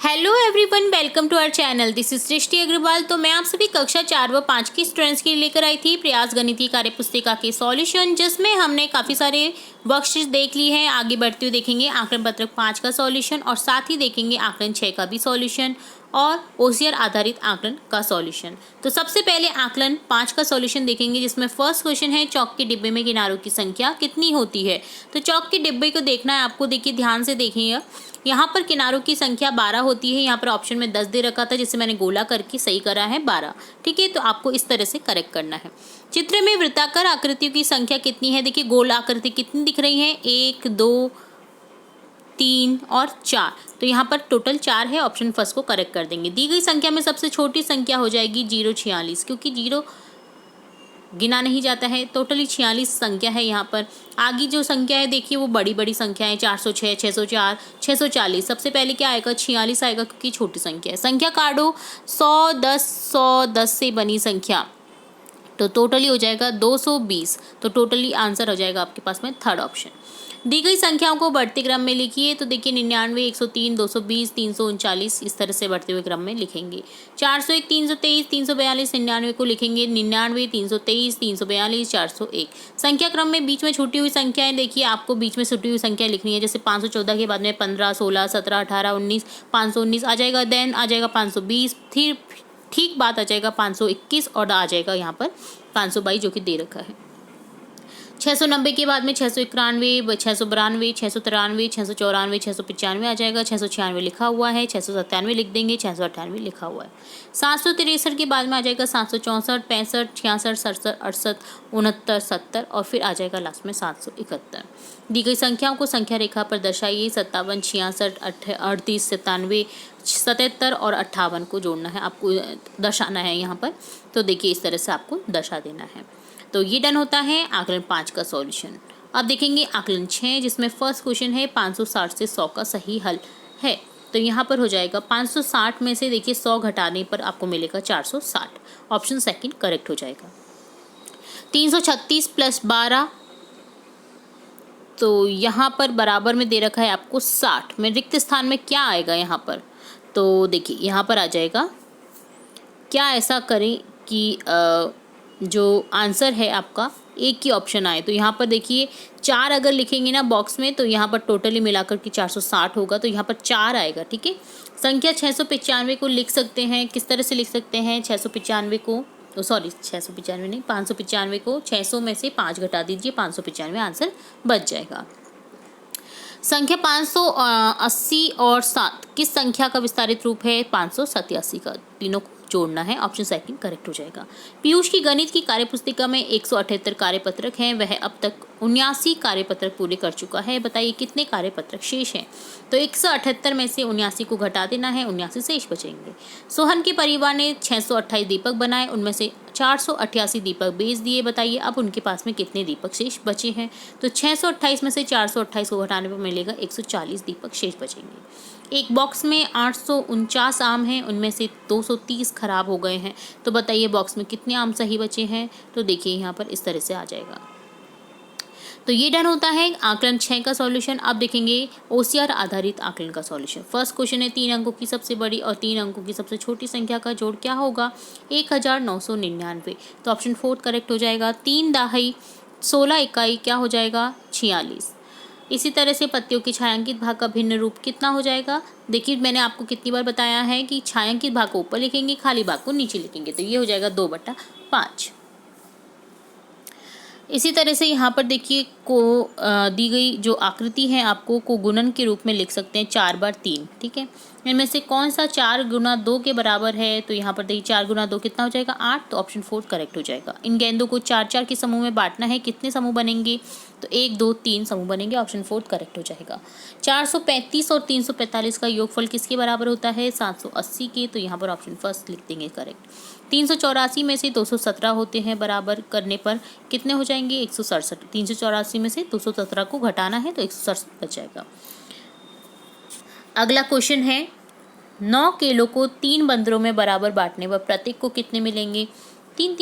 Hello everyone, welcome to our channel. This is Srishti Agarwal. तो मैं आप सभी कक्षा 4 व 5 की स्टूडेंट्स के लिए लेकर आई थी प्रयास गणितीय कार्यपुस्तिका के सॉल्यूशन, जिसमें हमने काफ़ी सारे वर्कशीट्स देख ली हैं। आगे बढ़ते हुए देखेंगे आकलन पत्रक 5 का सॉल्यूशन और साथ ही देखेंगे आकलन 6 का भी सॉल्यूशन और ओसीआर आधारित आकलन का सॉल्यूशन। तो सबसे पहले आकलन 5 का सॉल्यूशन देखेंगे, जिसमें फर्स्ट क्वेश्चन है चौक के डिब्बे में किनारों की संख्या कितनी होती है। तो चौक के डिब्बे को देखना है आपको। देखिए, ध्यान से देखिए, यहाँ पर किनारों की संख्या 12 होती है। यहाँ पर ऑप्शन में 10 दे रखा था, जिसे मैंने गोला करके सही करा है 12। ठीक है, तो आपको इस तरह से करेक्ट करना है। चित्र में वृत्ताकार आकृतियों की संख्या कितनी है। देखिए, गोल आकृति कितनी दिख रही है, 1 2 3 और 4। तो यहाँ पर टोटल 4 है। ऑप्शन फर्स्ट को करेक्ट कर देंगे। दी गई संख्या में सबसे छोटी संख्या हो जाएगी 046, क्योंकि 0 गिना नहीं जाता है। टोटली 46 संख्या है यहाँ पर। आगे जो संख्या है देखिए, वो बड़ी बड़ी संख्या है, 406, 604, 640। सबसे पहले क्या आएगा, 46 आएगा, क्योंकि छोटी संख्या है। संख्या काटो, 100 10 100 10 से बनी संख्या, तो टोटली हो जाएगा 220। तो टोटली आंसर हो जाएगा आपके पास में थर्ड ऑप्शन। दी गई संख्याओं को बढ़ते क्रम में लिखिए। तो देखिए, 99, 103, 220, 339, इस तरह से बढ़ते हुए क्रम में लिखेंगे। 401, 323, 342, 99 को लिखेंगे 99, 323, 342, 401। संख्या क्रम में बीच में छूटी हुई संख्याएं देखिए, आपको बीच में छूटी हुई संख्या लिखनी है। जैसे 514 के बाद में 15, 16, 17, 18, 19, 519 आ जाएगा। देन आ जाएगा 520, फिर ठीक बात आ जाएगा 521 और आ जाएगा यहाँ पर 522, जो कि दे रखा है। 690 के बाद में 691, 692, 693, 694, 695 आ जाएगा। 696 लिखा हुआ है, 697 लिख देंगे, 698 लिखा हुआ है। 763 के बाद में आ जाएगा 764, 65, 66, 67, 68, 69, 70 और फिर आ जाएगा लास्ट में 771। दी गई संख्याओं को संख्या रेखा पर दर्शाइए। 57, 66, 38, 97, 77 और 58 को जोड़ना है, आपको दर्शाना है यहाँ पर। तो देखिए, इस तरह से आपको दर्शा देना है। तो ये डन होता है आकलन 5 का सॉल्यूशन। अब देखेंगे आकलन 6, जिसमें फर्स्ट क्वेश्चन है 560 से 100 का सही हल है। तो यहाँ पर हो जाएगा 560 में से देखिए 100 घटाने पर आपको मिलेगा 460। ऑप्शन सेकंड करेक्ट हो जाएगा। 336 प्लस 12, तो यहाँ पर बराबर में दे रखा है आपको 60 में। रिक्त स्थान में क्या आएगा यहाँ पर, तो देखिए यहाँ पर आ जाएगा, क्या ऐसा करें कि जो आंसर है आपका एक ही ऑप्शन आए। तो यहाँ पर देखिए 4 अगर लिखेंगे ना बॉक्स में, तो यहाँ पर टोटली मिलाकर के 460 होगा। तो यहाँ पर 4 आएगा। ठीक है, संख्या 695 को लिख सकते हैं। किस तरह से लिख सकते हैं 695 को, तो सॉरी 695 नहीं, 595 को 600 में से 5 घटा दीजिए, 595 आंसर बच जाएगा। संख्या 580 और 7 किस संख्या का विस्तारित रूप है, 587 का। तीनों को जोड़ना है। ऑप्शन सेकंड करेक्ट हो जाएगा। पीयूष की गणित की कार्यपुस्तिका में 178 कार्यपत्रक हैं। वह अब तक 79 कार्यपत्रक पूरे कर चुका है। बताइए कितने कार्यपत्रक शेष हैं। तो 178 में से 79 को घटा देना है, 79 शेष बचेंगे। सोहन के परिवार ने 628 दीपक बनाए, उनमें से 488 दीपक बेच दिए। बताइए अब उनके पास में कितने दीपक शेष बचे हैं। तो 628 में से 428 को घटाने पर मिलेगा 140 दीपक शेष बचेंगे। एक बॉक्स में 849 आम हैं, उनमें से 230 खराब हो गए हैं। तो बताइए बॉक्स में कितने आम सही बचे हैं। तो देखिए यहाँ पर इस तरह से आ जाएगा। तो ये डन होता है आकलन 6 का सॉल्यूशन। अब देखेंगे ओसीआर आधारित आकलन का सॉल्यूशन। फर्स्ट क्वेश्चन है 3 अंकों की सबसे बड़ी और 3 अंकों की सबसे छोटी संख्या का जोड़ क्या होगा, 1999। तो ऑप्शन 4 करेक्ट हो जाएगा। 3 दहाई 16 इकाई क्या हो जाएगा, 46। इसी तरह से पत्तियों की छायांकित भाग का भिन्न रूप कितना हो जाएगा। देखिए, मैंने आपको कितनी बार बताया है कि छायांकित भाग को ऊपर लिखेंगे, खाली भाग को नीचे लिखेंगे। तो ये हो जाएगा 2/5। इसी तरह से यहाँ पर देखिए को दी गई जो आकृति है आपको को गुणन के रूप में लिख सकते हैं 4 बार 3। ठीक है, इनमें से कौन सा 4 गुना 2 के बराबर है। तो यहाँ पर देखिए 4 गुना 2 कितना हो जाएगा, 8। तो ऑप्शन 4 करेक्ट हो जाएगा। इन गेंदों को 4-4 के समूह में बांटना है, कितने समूह बनेंगे। तो 1 2 3 समूह बनेंगे। ऑप्शन 4 करेक्ट हो जाएगा। 435 और 345 का योगफल किसके बराबर होता है, 780 के। तो यहाँ पर ऑप्शन फर्स्ट लिख देंगे करेक्ट। 384 में से 217 होते हैं, बराबर करने पर कितने हो जाएंगे, 167। 384 में से 217 को घटाना है, तो 167 बच जाएगा। अगला क्वेश्चन है 9 केलों को 3 बंदरों में बराबर बांटने पर प्रत्येक को कितने मिलेंगे। तीन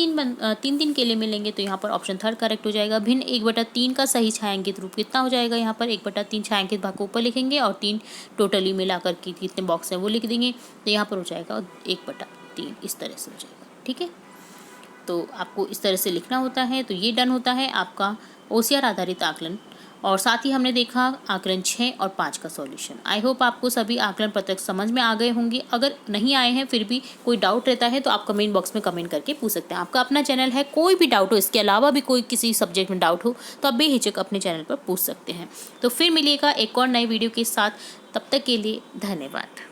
तीन केले मिलेंगे तो यहाँ पर ऑप्शन थर्ड करेक्ट हो जाएगा। भिन्न 1/3 का सही छायांकित रूप कितना हो जाएगा, यहाँ पर 1/3 छायांकित भाग को ऊपर लिखेंगे और 3 टोटली मिलाकर के कितने बॉक्स हैं वो लिख देंगे, तो यहाँ पर हो जाएगा 1/3, इस तरह से हो जाएगा। ठीक है, तो आपको इस तरह से लिखना होता है। तो ये डन होता है आपका OCR आधारित आकलन, और साथ ही हमने देखा आकलन 6 और 5 का सॉल्यूशन। आई होप आपको सभी आकलन पत्रक समझ में आ गए होंगे। अगर नहीं आए हैं फिर भी कोई डाउट रहता है तो आप कमेंट बॉक्स में कमेंट करके पूछ सकते हैं। आपका अपना चैनल है, कोई भी डाउट हो, इसके अलावा भी कोई किसी सब्जेक्ट में डाउट हो तो आप बेहिचक अपने चैनल पर पूछ सकते हैं। तो फिर मिलिएगा एक और नई वीडियो के साथ, तब तक के लिए धन्यवाद।